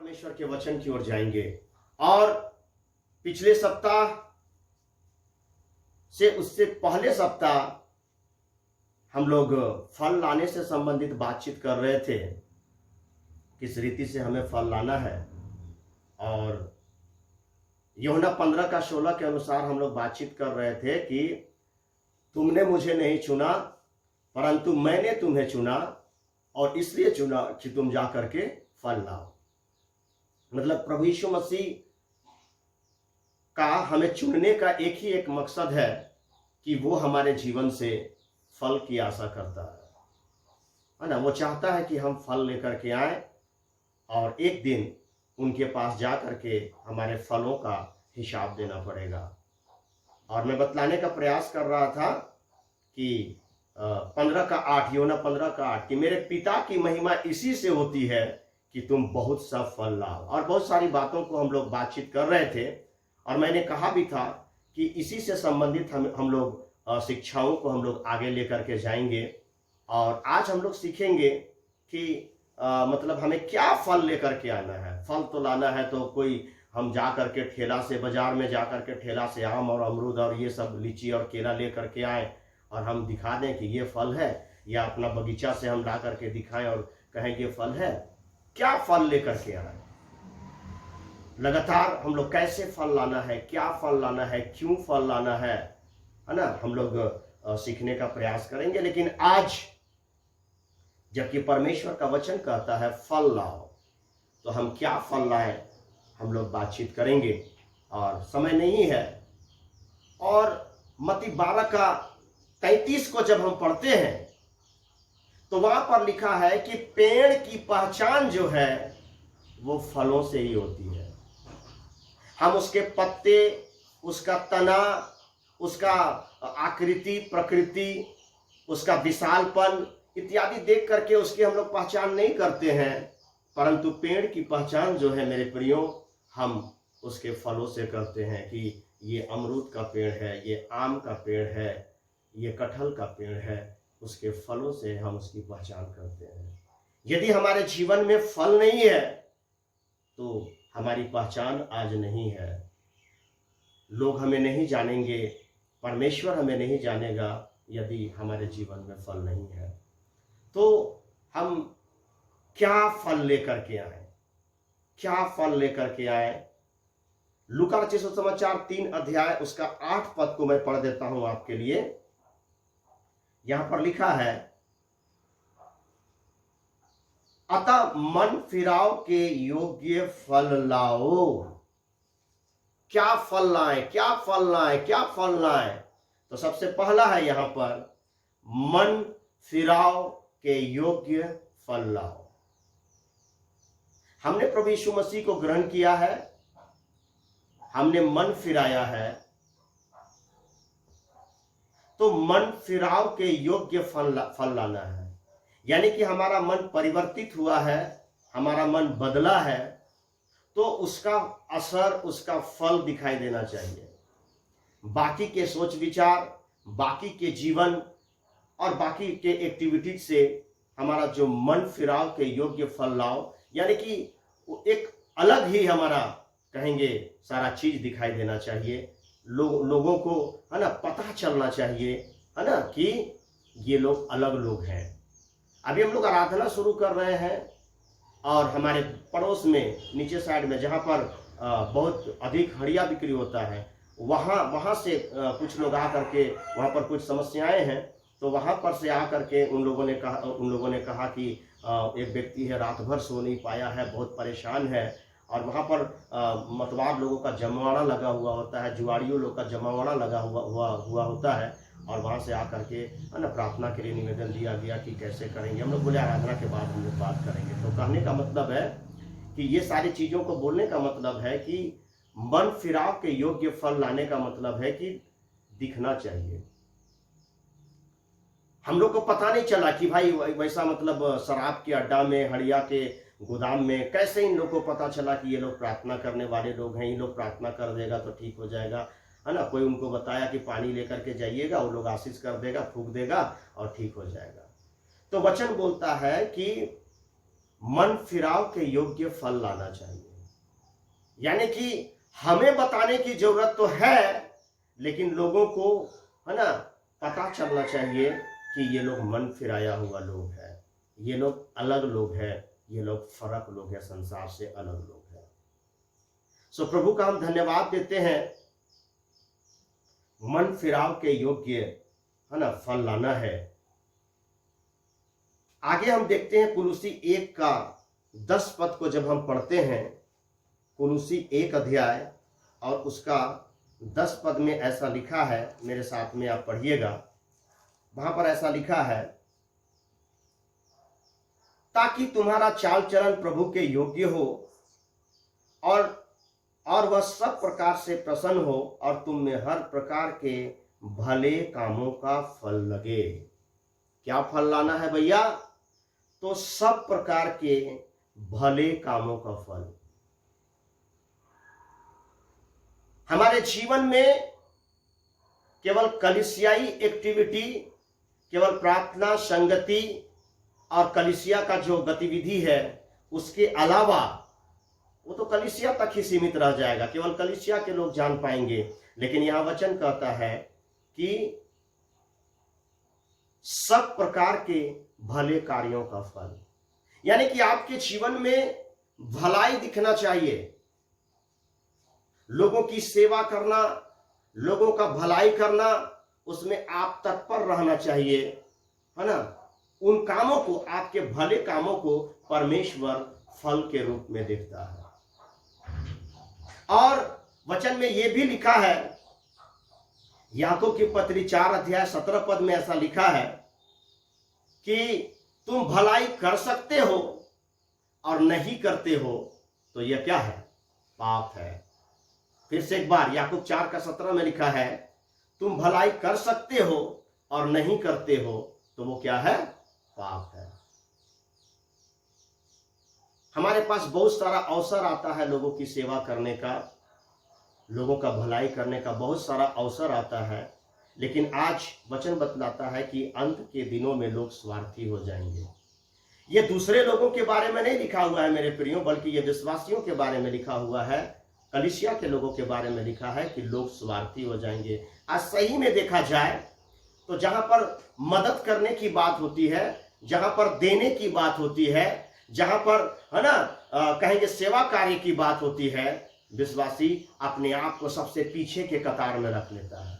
परमेश्वर के वचन की ओर जाएंगे। और पिछले सप्ताह से उससे पहले सप्ताह हम लोग फल लाने से संबंधित बातचीत कर रहे थे, किस रीति से हमें फल लाना है। और यूहन्ना 15:16 के अनुसार हम लोग बातचीत कर रहे थे कि तुमने मुझे नहीं चुना परंतु मैंने तुम्हें चुना और इसलिए चुना कि तुम जा करके फल लाओ। मतलब प्रभु यीशु मसीह का हमें चुनने का एक ही एक मकसद है कि वो हमारे जीवन से फल की आशा करता है ना। वो चाहता है कि हम फल लेकर के आए और एक दिन उनके पास जा करके हमारे फलों का हिसाब देना पड़ेगा। और मैं बतलाने का प्रयास कर रहा था कि 15:8 यूहन्ना 15:8 कि मेरे पिता की महिमा इसी से होती है कि तुम बहुत सा फल लाओ। और बहुत सारी बातों को हम लोग बातचीत कर रहे थे और मैंने कहा भी था कि इसी से संबंधित हम लोग शिक्षाओं को हम लोग आगे लेकर के जाएंगे। और आज हम लोग सीखेंगे कि मतलब हमें क्या फल लेकर के आना है। फल तो लाना है तो कोई हम जा करके ठेला से, बाजार में जा करके ठेला से आम और अमरूद और ये सब लीची और केला ले करके आए और हम दिखा दें कि ये फल है, या अपना बगीचा से हम ला करके दिखाएं और कहें ये फल है। क्या फल लेकर के आए, लगातार हम लोग कैसे फल लाना है, क्या फल लाना है, क्यों फल लाना है ना, हम लोग सीखने का प्रयास करेंगे। लेकिन आज जबकि परमेश्वर का वचन कहता है फल लाओ, तो हम क्या फल लाएं हम लोग बातचीत करेंगे। और समय नहीं है। और मत्ती 12:33 को जब हम पढ़ते हैं तो वहां पर लिखा है कि पेड़ की पहचान जो है वो फलों से ही होती है। हम उसके पत्ते, उसका तना, उसका आकृति, प्रकृति, उसका विशालपन इत्यादि देख करके उसकी हम लोग पहचान नहीं करते हैं, परंतु पेड़ की पहचान जो है मेरे प्रियो, हम उसके फलों से करते हैं कि ये अमरूद का पेड़ है, ये आम का पेड़ है, ये कटहल का पेड़ है। उसके फलों से हम उसकी पहचान करते हैं। यदि हमारे जीवन में फल नहीं है तो हमारी पहचान आज नहीं है। लोग हमें नहीं जानेंगे, परमेश्वर हमें नहीं जानेगा यदि हमारे जीवन में फल नहीं है। तो हम क्या फल लेकर के आए, क्या फल लेकर के आए। लूका रचित सुसमाचार 3 अध्याय उसका 8 पद को मैं पढ़ देता हूं आपके लिए। यहां पर लिखा है, अतः मन फिराव के योग्य फल लाओ। क्या फल लाएं, क्या फल लाएं, क्या फल लाएं। तो सबसे पहला है यहां पर मन फिराव के योग्य फल लाओ। हमने प्रभु यीशु मसीह को ग्रहण किया है, हमने मन फिराया है, तो मन फिराव के योग्य फल लाना है। यानी कि हमारा मन परिवर्तित हुआ है, हमारा मन बदला है, तो उसका असर, उसका फल दिखाई देना चाहिए। बाकी के सोच विचार, बाकी के जीवन और बाकी के एक्टिविटीज से हमारा जो मन फिराव के योग्य फल लाओ, यानी कि एक अलग ही हमारा कहेंगे सारा चीज दिखाई देना चाहिए। लोगों को है ना पता चलना चाहिए, है ना, कि ये लोग अलग लोग हैं। अभी हम लोग आराधना शुरू कर रहे हैं और हमारे पड़ोस में नीचे साइड में जहाँ पर बहुत अधिक हड़िया बिक्री होता है, वहाँ से कुछ लोग आ करके, वहाँ पर कुछ समस्याएं हैं, तो वहाँ पर से आ करके उन लोगों ने कहा कि एक व्यक्ति है रात भर सो नहीं पाया है, बहुत परेशान है। और वहाँ पर मतवार लोगों का जमावड़ा लगा हुआ होता है, जुआड़ियों लोग का जमावड़ा लगा हुआ होता है। और वहाँ से आकर के है ना प्रार्थना के लिए निवेदन दिया गया कि कैसे करेंगे। हम लोग बोले आराधना के बाद हम लोग बात करेंगे। तो कहने का मतलब है कि ये सारी चीज़ों को बोलने का मतलब है कि मन फिराव के योग्य फल लाने का मतलब है कि दिखना चाहिए। हम लोग को पता नहीं चला कि भाई वैसा मतलब शराब के अड्डा में, हड़िया के गोदाम में कैसे इन लोगों को पता चला कि ये लोग प्रार्थना करने वाले लोग हैं, ये लोग प्रार्थना कर देगा तो ठीक हो जाएगा, है ना। कोई उनको बताया कि पानी लेकर के जाइएगा, वो लोग आशीष कर देगा, फूंक देगा और ठीक हो जाएगा। तो वचन बोलता है कि मन फिराव के योग्य फल लाना चाहिए। यानी कि हमें बताने की जरूरत तो है, लेकिन लोगों को, है ना, पता चलना चाहिए कि ये लोग मन फिराया हुआ लोग हैं, ये लोग अलग लोग हैं, ये लोग फर्क लोग हैं, संसार से अलग लोग हैं। सो प्रभु का हम धन्यवाद देते हैं। मन फिराव के योग्य, है ना, फल लाना है। आगे हम देखते हैं कुलुसी 1 का 10 पद को जब हम पढ़ते हैं, कुलुसी 1 अध्याय और उसका 10 पद में ऐसा लिखा है, मेरे साथ में आप पढ़िएगा। वहां पर ऐसा लिखा है, ताकि तुम्हारा चाल चलन प्रभु के योग्य हो और वह सब प्रकार से प्रसन्न हो और तुम में हर प्रकार के भले कामों का फल लगे। क्या फल लाना है भैया? तो सब प्रकार के भले कामों का फल। हमारे जीवन में केवल कलीसियाई एक्टिविटी, केवल प्रार्थना, संगति और कलीसिया का जो गतिविधि है, उसके अलावा वो तो कलीसिया तक ही सीमित रह जाएगा, केवल कलीसिया के लोग जान पाएंगे। लेकिन यहां वचन कहता है कि सब प्रकार के भले कार्यों का फल, यानी कि आपके जीवन में भलाई दिखना चाहिए, लोगों की सेवा करना, लोगों का भलाई करना, उसमें आप तत्पर रहना चाहिए, है ना। उन कामों को, आपके भले कामों को परमेश्वर फल के रूप में देखता है। और वचन में यह भी लिखा है, याकूब की पत्री 4 अध्याय 17 पद में ऐसा लिखा है कि तुम भलाई कर सकते हो और नहीं करते हो तो यह क्या है? पाप है। फिर से एक बार, याकूब 4 का 17 में लिखा है, तुम भलाई कर सकते हो और नहीं करते हो तो वो क्या है? पाप है। हमारे पास बहुत सारा अवसर आता है लोगों की सेवा करने का, लोगों का भलाई करने का बहुत सारा अवसर आता है, लेकिन आज वचन बतलाता है कि अंत के दिनों में लोग स्वार्थी हो जाएंगे। ये दूसरे लोगों के बारे में नहीं लिखा हुआ है मेरे प्रियो, बल्कि ये विश्वासियों के बारे में लिखा हुआ है, कलीसिया के लोगों के बारे में लिखा है कि लोग स्वार्थी हो जाएंगे। आज सही में देखा जाए तो जहां पर मदद करने की बात होती है, जहां पर देने की बात होती है, जहां पर, है ना, कहेंगे सेवा कार्य की बात होती है, विश्वासी अपने आप को सबसे पीछे के कतार में रख लेता है।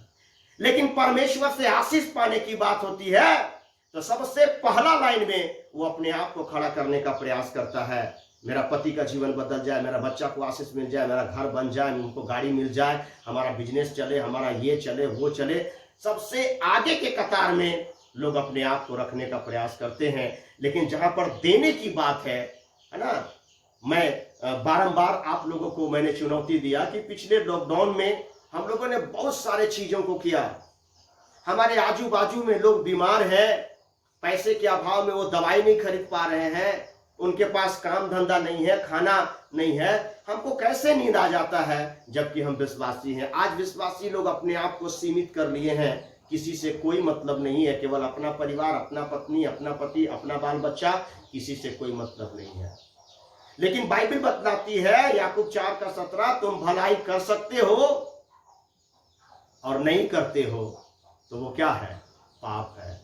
लेकिन परमेश्वर से आशीष पाने की बात होती है तो सबसे पहला लाइन में वो अपने आप को खड़ा करने का प्रयास करता है। मेरा पति का जीवन बदल जाए, मेरा बच्चा को आशीष मिल जाए, मेरा घर बन जाए, उनको गाड़ी मिल जाए, हमारा बिजनेस चले, हमारा ये चले, वो चले। सबसे आगे के कतार में लोग अपने आप को रखने का प्रयास करते हैं। लेकिन जहां पर देने की बात है ना, मैं बारंबार आप लोगों को मैंने चुनौती दिया कि पिछले लॉकडाउन में हम लोगों ने बहुत सारे चीजों को किया। हमारे आजू बाजू में लोग बीमार हैं, पैसे के अभाव में वो दवाई नहीं खरीद पा रहे हैं, उनके पास काम धंधा नहीं है, खाना नहीं है। हमको कैसे नींद आ जाता है जबकि हम विश्वासी हैं। आज विश्वासी लोग अपने आप को सीमित कर लिए हैं, किसी से कोई मतलब नहीं है, केवल अपना परिवार, अपना पत्नी, अपना पति, अपना बाल बच्चा, किसी से कोई मतलब नहीं है। लेकिन बाइबल बतलाती है, याकूब 4 का 17, तुम भलाई कर सकते हो और नहीं करते हो तो वो क्या है? पाप है।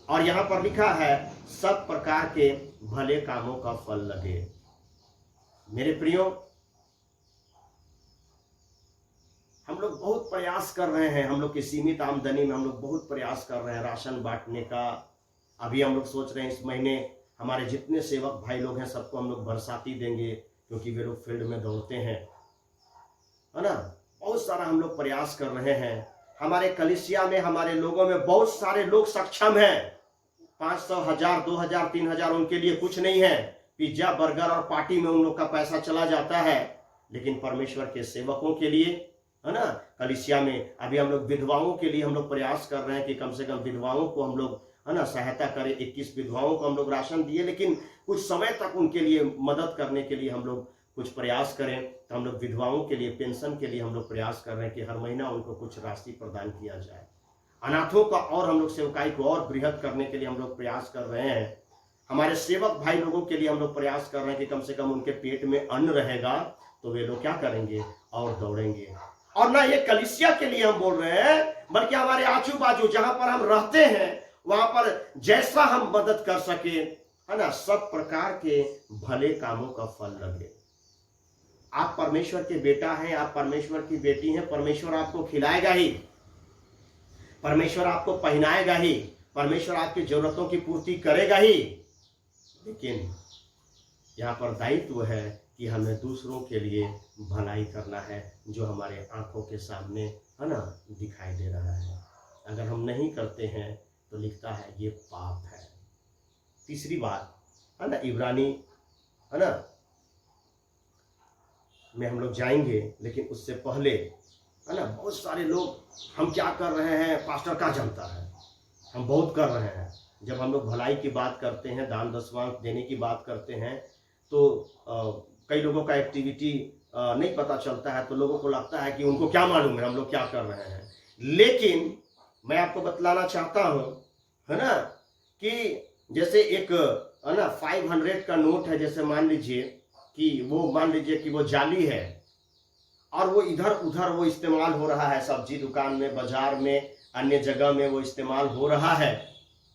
और यहां पर लिखा है, सब प्रकार के भले कामों का फल लगे। मेरे प्रियो, हम लोग बहुत प्रयास कर रहे हैं, हम लोग की सीमित आमदनी में हम लोग बहुत प्रयास कर रहे हैं राशन बांटने का। अभी हम लोग सोच रहे हैं इस महीने हमारे जितने सेवक भाई लोग हैं सबको हम लोग बरसाती देंगे, क्योंकि वे लोग फील्ड में दौड़ते हैं, है ना। बहुत सारा हम लोग प्रयास कर रहे हैं। हमारे कलीसिया में, हमारे लोगों में बहुत सारे लोग सक्षम हैं। 500, 1000, 2000, 3000 उनके लिए कुछ नहीं है। पिज्जा, बर्गर और पार्टी में उन लोग का पैसा चला जाता है। लेकिन परमेश्वर के सेवकों के लिए, है ना, कलीसिया में अभी हम लोग विधवाओं के लिए हम लोग प्रयास कर रहे हैं कि कम से कम विधवाओं को हम लोग, है ना, सहायता करें। 21 विधवाओं को हम लोग राशन दिए, लेकिन कुछ समय तक उनके लिए मदद करने के लिए हम लोग कुछ प्रयास करें। तो हम लोग विधवाओं के लिए पेंशन के लिए हम लोग प्रयास कर रहे हैं कि हर महीना उनको कुछ राशि प्रदान किया जाए। अनाथों का और हम लोग सेवकाई को और बृहद करने के लिए हम लोग प्रयास कर रहे हैं। हमारे सेवक भाई लोगों के लिए हम लोग प्रयास कर रहे हैं कि कम से कम उनके पेट में अन्न रहेगा तो वे लोग क्या करेंगे और दौड़ेंगे। और ना ये कलीसिया के लिए हम बोल रहे हैं, बल्कि हमारे आजू बाजू जहां पर हम रहते हैं वहां पर जैसा हम मदद कर सके, है ना, सब प्रकार के भले कामों का फल लगे। आप परमेश्वर के बेटा हैं, आप परमेश्वर की बेटी हैं, परमेश्वर आपको खिलाएगा ही, परमेश्वर आपको पहनाएगा ही, परमेश्वर आपकी जरूरतों की पूर्ति करेगा ही। लेकिन यहाँ पर दायित्व है कि हमें दूसरों के लिए भलाई करना है, जो हमारे आंखों के सामने, है ना, दिखाई दे रहा है। अगर हम नहीं करते हैं तो लिखता है ये पाप है। तीसरी बात, है ना, इब्रानी, है ना, में हम लोग जाएंगे, लेकिन उससे पहले, है ना, बहुत सारे लोग हम क्या कर रहे हैं पास्टर क्या जानता है, हम बहुत कर रहे हैं। जब हम लोग भलाई की बात करते हैं, दान दशवांश देने की बात करते हैं, तो कई लोगों का एक्टिविटी नहीं पता चलता है, तो लोगों को लगता है कि उनको क्या मालूम है हम लोग क्या कर रहे हैं। लेकिन मैं आपको बतलाना चाहता हूं, है ना, कि जैसे एक, है ना, 500 का नोट है, जैसे मान लीजिए कि वो जाली है और वो इधर उधर वो इस्तेमाल हो रहा है, सब्जी दुकान में, बाजार में, अन्य जगह में वो इस्तेमाल हो रहा है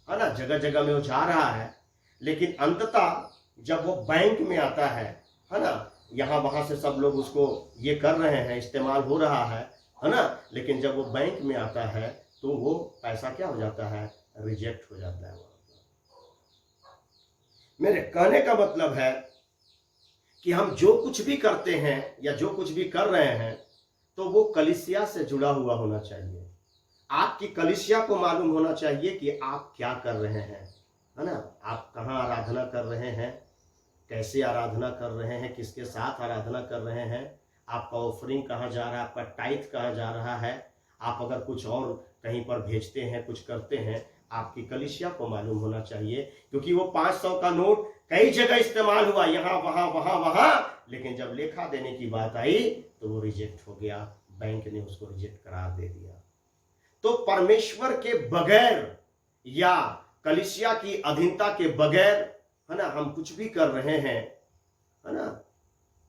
ना, जगह जगह में वो जा रहा है। लेकिन अंततः जब वो बैंक में आता है ना, यहाँ वहां से सब लोग उसको ये कर रहे हैं, इस्तेमाल हो रहा है ना, लेकिन जब वो बैंक में आता है तो वो पैसा क्या हो जाता है, रिजेक्ट हो जाता है। मेरे कहने का मतलब है कि हम जो कुछ भी करते हैं या जो कुछ भी कर रहे हैं तो वो कलीसिया से जुड़ा हुआ होना चाहिए। आपकी कलीसिया को मालूम होना चाहिए कि आप क्या कर रहे हैं, है ना, आप कहाँ आराधना कर रहे हैं, कैसे आराधना कर रहे हैं, किसके साथ आराधना कर रहे हैं, आपका ऑफरिंग कहाँ जा रहा है, आपका टाइथ कहाँ जा रहा है, आप अगर कुछ और कहीं पर भेजते हैं, कुछ करते हैं, आपकी कलीसिया को मालूम होना चाहिए। क्योंकि वो 500 का नोट कई जगह इस्तेमाल हुआ, यहाँ वहां, लेकिन जब लेखा देने की बात आई तो वो रिजेक्ट हो गया, बैंक ने उसको रिजेक्ट करार दे दिया। तो परमेश्वर के बगैर या कलीसिया की अधीनता के बगैर, है ना, हम कुछ भी कर रहे हैं, है ना,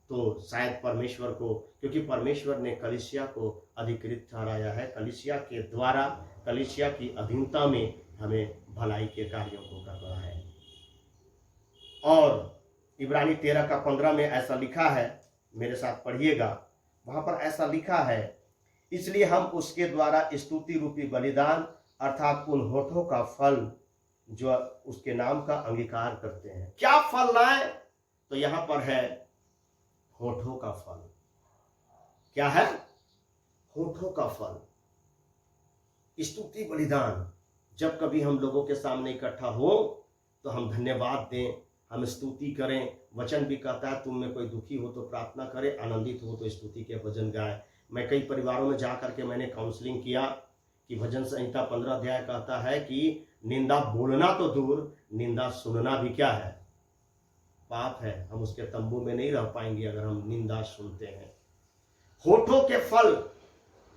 तो शायद परमेश्वर को, क्योंकि परमेश्वर ने कलीसिया को अधिकृत ठहराया है, कलीसिया के द्वारा, कलीसिया की अधीनता में हमें भलाई के कार्यों को करना है। और इब्रानी 13 का 15 में ऐसा लिखा है, मेरे साथ पढ़िएगा, वहां पर ऐसा लिखा है, इसलिए हम उसके द्वारा स्तुति रूपी बलिदान अर्थात उन होठों का फल जो उसके नाम का अंगीकार करते हैं। क्या फल लाए, तो यहां पर है होठों का फल। क्या है? होठों का फल, स्तुति बलिदान। जब कभी हम लोगों के सामने इकट्ठा हो तो हम धन्यवाद दें, हम स्तुति करें। वचन भी कहता है तुम में कोई दुखी हो तो प्रार्थना करे, आनंदित हो तो स्तुति के भजन गाए। मैं कई परिवारों में जा करके मैंने काउंसलिंग किया कि भजन संहिता 15 अध्याय कहता है कि निंदा बोलना तो दूर, निंदा सुनना भी क्या है, पाप है। हम उसके तंबू में नहीं रह पाएंगे अगर हम निंदा सुनते हैं। होठों के फल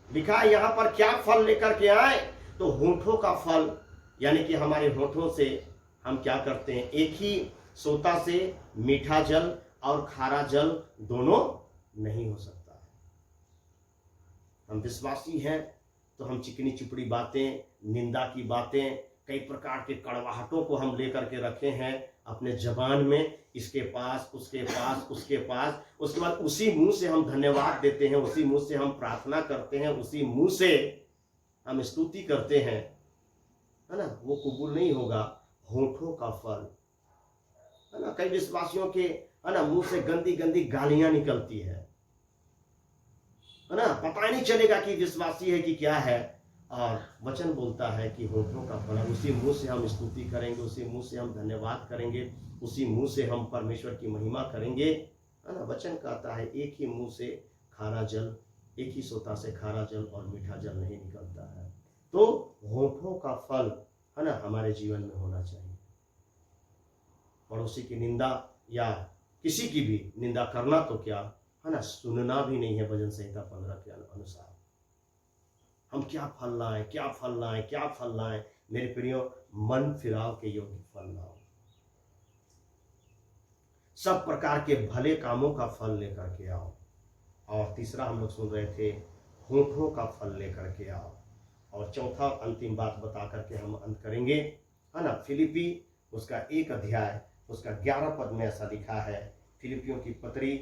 लिखा है यहां पर, क्या फल लेकर के आए, तो होठों का फल, यानी कि हमारे होठों से हम क्या करते हैं, एक ही सोता से मीठा जल और खारा जल दोनों नहीं हो सकता है। हम विश्वासी हैं तो हम चिकनी चुपड़ी बातें, निंदा की बातें, कई प्रकार के कड़वाहटों को हम लेकर के रखे हैं अपने जबान में, इसके पास उसके पास उसके पास। उसके बाद उसी मुंह से हम धन्यवाद देते हैं, उसी मुंह से हम प्रार्थना करते हैं, उसी मुंह से हम स्तुति करते हैं, है ना, वो कबूल नहीं होगा। होठों का फल, है ना, कई विश्वासियों के, है ना, मुंह से गंदी गंदी गालियां निकलती है ना, पता नहीं चलेगा कि विश्वासी है कि क्या है। और वचन बोलता है कि होठों का फल, उसी मुंह से हम स्तुति करेंगे, उसी मुंह से हम धन्यवाद करेंगे, उसी मुंह से हम परमेश्वर की महिमा करेंगे, है ना। वचन कहता है एक ही मुंह से खारा जल, एक ही सोता से खारा जल और मीठा जल नहीं निकलता है। तो होठों का फल, है ना, हमारे जीवन में होना चाहिए। पड़ोसी की निंदा या किसी की भी निंदा करना तो क्या, है ना, सुनना भी नहीं है। भजन संहिता 15 के अनुसार हम क्या फल लाएं, क्या फल लाएं, क्या फल लाएं। मेरे प्रियो, मन फिराव के योग्य फल लाओ। सब प्रकार के भले कामों का फल लेकर के आओ। और तीसरा हम लोग सुन रहे थे, होठों का फल लेकर के आओ। और चौथा अंतिम बात बता करके हम अंत करेंगे, है ना। फिलिपी उसका 1 अध्याय उसका 11 पद में ऐसा लिखा है। फिलिपियों की पत्री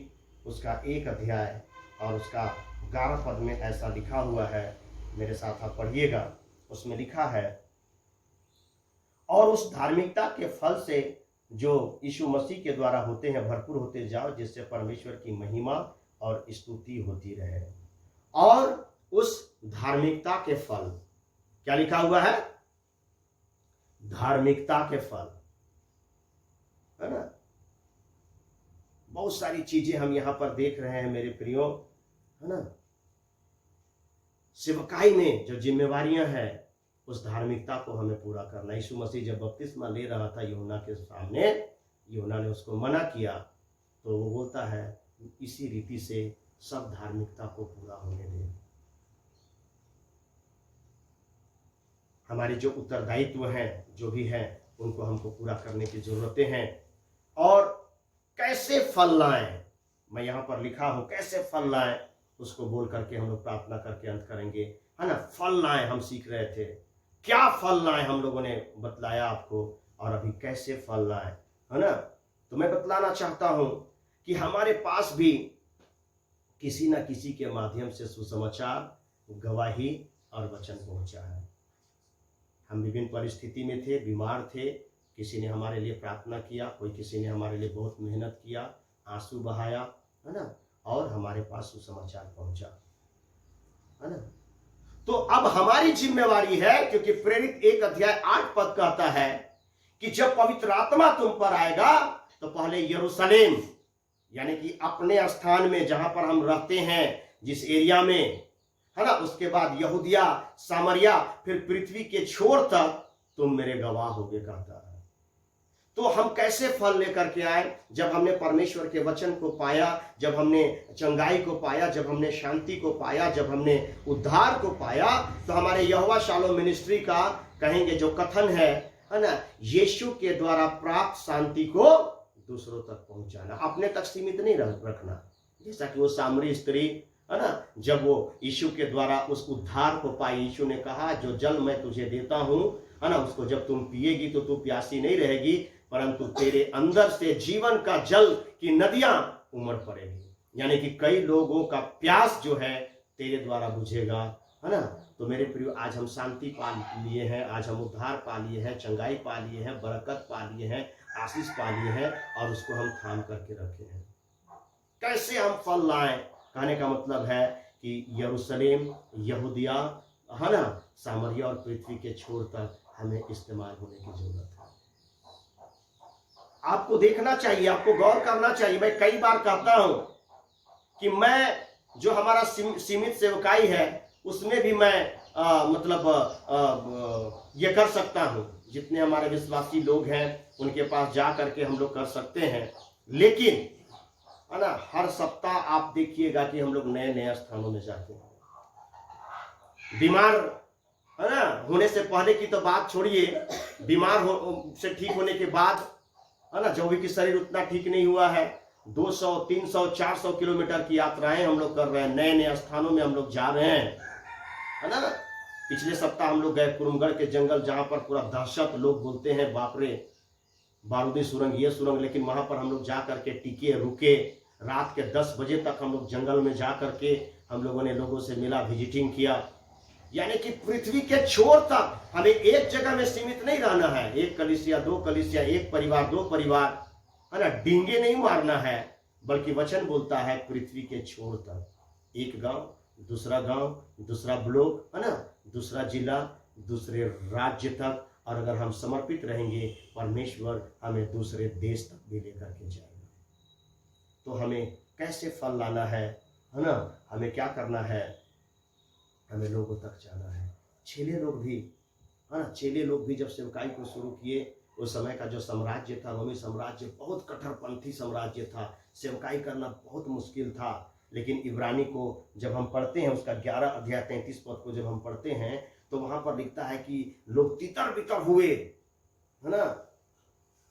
उसका 1 अध्याय और उसका 11 पद में ऐसा लिखा हुआ है, मेरे साथ आप पढ़िएगा। उसमें लिखा है, और उस धार्मिकता के फल से जो यीशु मसीह के द्वारा होते हैं भरपूर होते जाओ, जिससे परमेश्वर की महिमा और स्तुति होती रहे। और उस धार्मिकता के फल, क्या लिखा हुआ है? धार्मिकता के फल, है ना। बहुत सारी चीजें हम यहां पर देख रहे हैं मेरे प्रियो, है ना। सेवकाई में जो जिम्मेवारियां हैं, उस धार्मिकता को हमें पूरा करना। यीशु मसीह जब बपतिस्मा ले रहा था यूहन्ना के सामने, यूहन्ना ने उसको मना किया, तो वो बोलता है इसी रीति से सब धार्मिकता को पूरा होने दे। हमारे जो उत्तरदायित्व हैं, जो भी हैं, उनको हमको पूरा करने की जरूरतें हैं। और कैसे फल लाएं, मैं यहां पर लिखा हूं, कैसे फल लाएं, उसको बोल करके हम लोग प्रार्थना करके अंत करेंगे, है ना। फल लाएं हम सीख रहे थे, क्या फल लाएं हम लोगों ने बतलाया आपको, और अभी कैसे फल लाएं, है ना। तो मैं बतलाना चाहता हूं कि हमारे पास भी किसी न किसी के माध्यम से सुसमाचार, गवाही और वचन पहुंचा है। हम विभिन्न परिस्थिति में थे, बीमार थे, किसी ने हमारे लिए प्रार्थना किया, कोई किसी ने हमारे लिए बहुत मेहनत किया, आंसू बहाया, है ना, और हमारे पास सुसमाचार पहुंचा, है ना। तो अब हमारी जिम्मेवारी है, क्योंकि प्रेरित 1 अध्याय 8 पद कहता है कि जब पवित्र आत्मा तुम पर आएगा तो पहले यरूशलेम, यानी कि अपने स्थान में जहां पर हम रहते हैं, जिस एरिया में, है ना, उसके बाद यहूदिया, सामरिया, फिर पृथ्वी के छोर तक तुम मेरे गवाह होगे, कहता है। तो हम कैसे फल लेकर के आए? जब हमने परमेश्वर के वचन को पाया, जब हमने चंगाई को पाया, जब हमने शांति को पाया, जब हमने उद्धार को पाया, तो हमारे यहोवा शालोम मिनिस्ट्री का कहेंगे जो कथन है ना, यीशु के द्वारा प्राप्त शांति को दूसरों तक पहुंचाना, अपने तक सीमित नहीं रखना। जैसा कि वो सामरी स्त्री, है ना, जब वो यीशु के द्वारा उस उद्धार को पाई, यीशु ने कहा जो जल मैं तुझे देता हूं, है ना, उसको जब तुम पिएगी तो तू प्यासी नहीं रहेगी, परंतु तेरे अंदर से जीवन का जल की नदियां उमड़ पड़ेगी। यानी कि कई लोगों का प्यास जो है तेरे द्वारा बुझेगा, है ना। तो मेरे प्रिय, आज हम शांति पा लिए हैं, आज हम उद्धार पा लिए हैं, चंगाई पा लिए हैं, बरकत पा लिए हैं, आशीष पा लिए हैं, और उसको हम थाम करके रखे हैं। कैसे हम फल लाएं? कहने का मतलब है कि यरूशलेम, यहूदिया, है ना, सामरिया और पृथ्वी के छोर तक हमें इस्तेमाल होने की जरूरत है। आपको देखना चाहिए, आपको गौर करना चाहिए। मैं कई बार कहता हूं कि मैं जो हमारा सीमित सेवकाई है उसमें भी मैं ये कर सकता हूं। जितने हमारे विश्वासी लोग हैं उनके पास जा करके हम लोग कर सकते हैं, लेकिन है ना, हर सप्ताह आप देखिएगा कि हम लोग नए नए स्थानों में जाते हैं। बीमार, है ना, होने से पहले की तो बात छोड़िए, बीमार से ठीक होने के बाद, है ना, जो भी कि शरीर उतना ठीक नहीं हुआ है, 200, 300, 400 किलोमीटर की यात्राएं हम लोग कर रहे हैं, नए नए स्थानों में हम लोग जा रहे हैं, है ना। पिछले सप्ताह हम लोग गए कुरुमगढ़ के जंगल, जहां पर पूरा दहशत, लोग बोलते हैं बाप रे, बारूदी सुरंग, ये सुरंग, लेकिन वहां पर हम लोग जा करके टिके, रुके। रात के 10 बजे तक हम लोग जंगल में जा करके हम लोगों ने लोगों से मिला, विजिटिंग किया। यानी कि पृथ्वी के छोर तक हमें एक जगह में सीमित नहीं रहना है, एक कलीसिया, 2 कलीसिया, एक परिवार, 2 परिवार, है ना, डींगे नहीं मारना है, बल्कि वचन बोलता है पृथ्वी के छोर तक, एक गांव, दूसरा गांव, दूसरा ब्लॉक, है ना, दूसरा जिला, दूसरे राज्य तक। और अगर हम समर्पित रहेंगे, परमेश्वर हमें दूसरे देश तक भी लेकर के जाएगा। तो हमें कैसे फल लाना है ना, हमें क्या करना है? हमें लोगों तक जाना है। चेले लोग भी, है ना, चेले लोग भी जब सेवकाई को शुरू किए, उस समय का जो साम्राज्य था, रोमी साम्राज्य, बहुत कट्टरपंथी साम्राज्य था, सेवकाई करना बहुत मुश्किल था। लेकिन इब्रानी को जब हम पढ़ते हैं, उसका 11 अध्याय 33 पद को जब हम पढ़ते हैं, तो वहां पर लिखता है कि लोग तितर बितर हुए, है ना,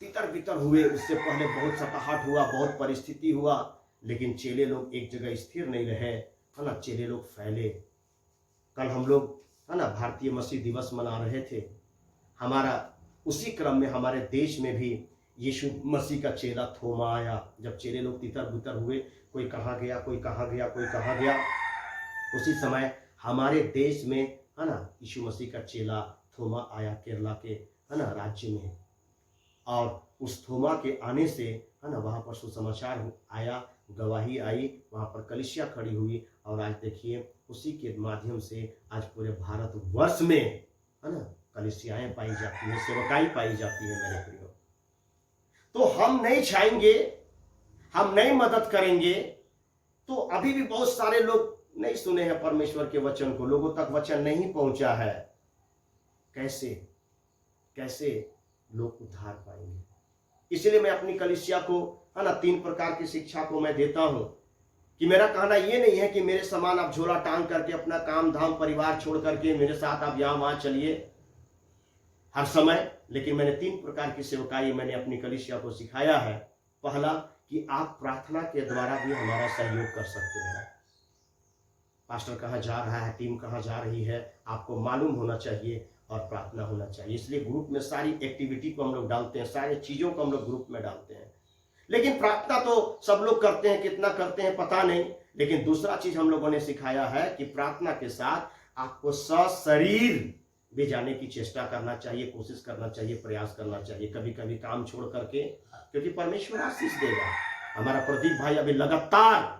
तितर बितर हुए, उससे पहले बहुत सताहट हुआ, बहुत परिस्थिति हुआ, लेकिन चेले लोग एक जगह स्थिर नहीं रहे, है ना। चेले लोग फैले। कल हम लोग, है ना, भारतीय मसीह दिवस मना रहे थे। हमारा उसी क्रम में हमारे देश में भी यीशु मसीह का चेला थोमा आया। जब चेले लोग तितर बितर हुए, कोई कहाँ गया, कोई कहाँ गया, कोई कहाँ गया, उसी समय हमारे देश में, है ना, यीशु मसीह का चेला थोमा आया, केरला के, है ना, राज्य में। और उस थोमा के आने से, है ना, वहाँ पर सुसमाचार आया, गवाही आई, वहाँ पर कलीसिया खड़ी हुई। और आज देखिए उसी के माध्यम से आज पूरे भारत वर्ष में, है ना, कलीसियाएं पाई जाती हैं, सेवकाई पाई जाती है मेरे प्रियो। तो हम नहीं चाहेंगे, हम नहीं मदद करेंगे, तो अभी भी बहुत सारे लोग नहीं सुने हैं परमेश्वर के वचन को, लोगों तक वचन नहीं पहुंचा है। कैसे कैसे लोग उद्धार पाएंगे? इसलिए मैं अपनी कलीसिया को, है ना, 3 प्रकार की शिक्षा को मैं देता हूं कि मेरा कहना ये नहीं है कि मेरे समान आप झोला टांग करके अपना काम धाम परिवार छोड़ करके मेरे साथ आप यहां वहां चलिए हर समय। लेकिन मैंने 3 प्रकार की सेवकाई मैंने अपनी कलीसिया को सिखाया है। पहला कि आप प्रार्थना के द्वारा भी हमारा सहयोग कर सकते हैं। पास्टर कहाँ जा रहा है, टीम कहाँ जा रही है, आपको मालूम होना चाहिए और प्रार्थना होना चाहिए। इसलिए ग्रुप में सारी एक्टिविटी को हम लोग डालते हैं, सारी चीजों को हम लोग ग्रुप में डालते हैं। लेकिन प्रार्थना तो सब लोग करते हैं, कितना करते हैं पता नहीं। लेकिन दूसरा चीज हम लोगों ने सिखाया है कि प्रार्थना के साथ आपको सशरीर भी जाने की चेष्टा करना चाहिए, कोशिश करना चाहिए, प्रयास करना चाहिए, कभी कभी काम छोड़ करके, क्योंकि परमेश्वर आशीष देगा। हमारा प्रदीप भाई अभी लगातार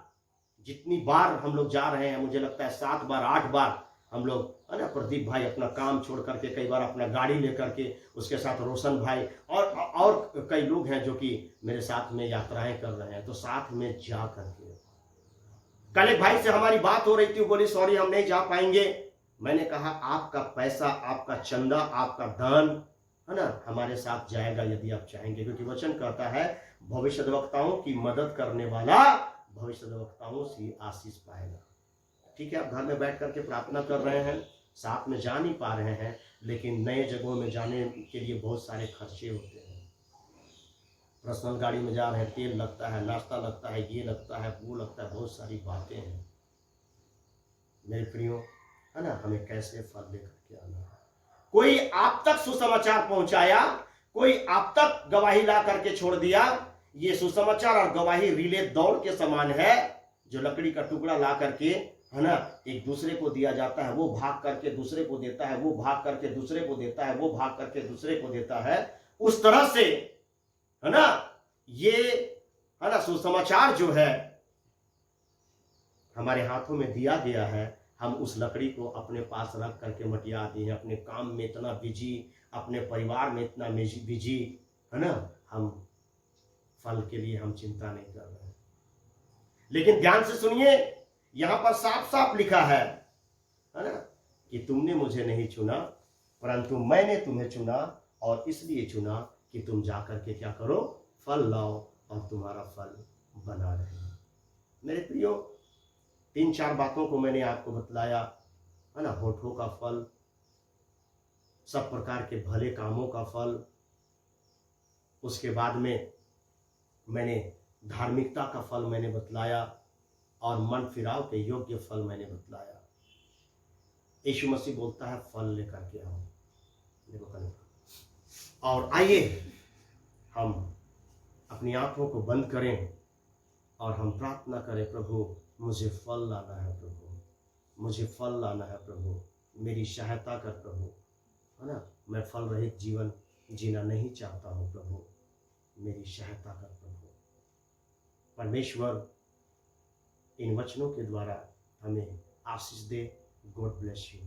जितनी बार हम लोग जा रहे हैं, मुझे लगता है 7 बार 8 बार हम लोग, है ना, प्रदीप भाई अपना काम छोड़ करके, कई बार अपना गाड़ी लेकर के, उसके साथ रोशन भाई और कई लोग हैं जो कि मेरे साथ में यात्राएं कर रहे हैं। तो साथ में जा करके, कल एक भाई से हमारी बात हो रही थी, बोली सॉरी हम नहीं जा पाएंगे। मैंने कहा आपका पैसा, आपका चंदा, आपका दान, है ना, हमारे साथ जाएगा यदि आप चाहेंगे, क्योंकि वचन कहता है भविष्यद्वक्ताओं की मदद करने वाला भविष्यद्वक्ताओं से आशीष पाएगा। ठीक है, आप घर में बैठ करके प्रार्थना कर रहे हैं, साथ में जा नहीं पा रहे हैं, लेकिन नए जगहों में जाने के लिए बहुत सारे खर्चे होते हैं। पर्सनल गाड़ी में जा रहे हैं, तेल लगता है, नाश्ता लगता है, ये लगता है, वो लगता है, बहुत सारी बातें हैं मेरे प्रियो, है ना। हमें कैसे फल लेकर के आना है? कोई आप तक सुसमाचार पहुंचाया, कोई आप तक गवाही ला करके छोड़ दिया। ये सुसमाचार और गवाही रिले दौड़ के समान है, जो लकड़ी का टुकड़ा ला करके, है ना, एक दूसरे को दिया जाता है, वो भाग करके दूसरे को देता है, वो भाग करके दूसरे को देता है, वो भाग करके दूसरे को देता है। उस तरह से, है ना, ये, है ना, सुसमाचार जो है हमारे हाथों में दिया गया है, हम उस लकड़ी को अपने पास रख करके मटिया दिए हैं, अपने काम में इतना बिजी, अपने परिवार में इतना बिजी, है ना, हम फल के लिए हम चिंता नहीं कर रहे हैं। लेकिन ध्यान से सुनिए, यहां पर साफ साफ लिखा है ना, कि तुमने मुझे नहीं चुना परंतु मैंने तुम्हें चुना, और इसलिए चुना कि तुम जाकर के क्या करो, फल लाओ और तुम्हारा फल बना रहे। मेरे प्रियो, 3-4 बातों को मैंने आपको बतलाया, है ना। होठों का फल, सब प्रकार के भले कामों का फल, उसके बाद में मैंने धार्मिकता का फल मैंने बतलाया, और मन फिराव के योग्य फल मैंने बतलाया। यीशु मसीह बोलता है फल लेकर के आओ, देखो कल। और आइए हम अपनी आंखों को बंद करें और हम प्रार्थना करें, प्रभु मुझे फल लाना है, प्रभु मुझे फल लाना है, प्रभु मेरी सहायता कर प्रभु, है ना। मैं फल रहित जीवन जीना नहीं चाहता हूँ, प्रभु मेरी सहायता कर प्रभु। परमेश्वर इन वचनों के द्वारा हमें आशीष दे। God bless you.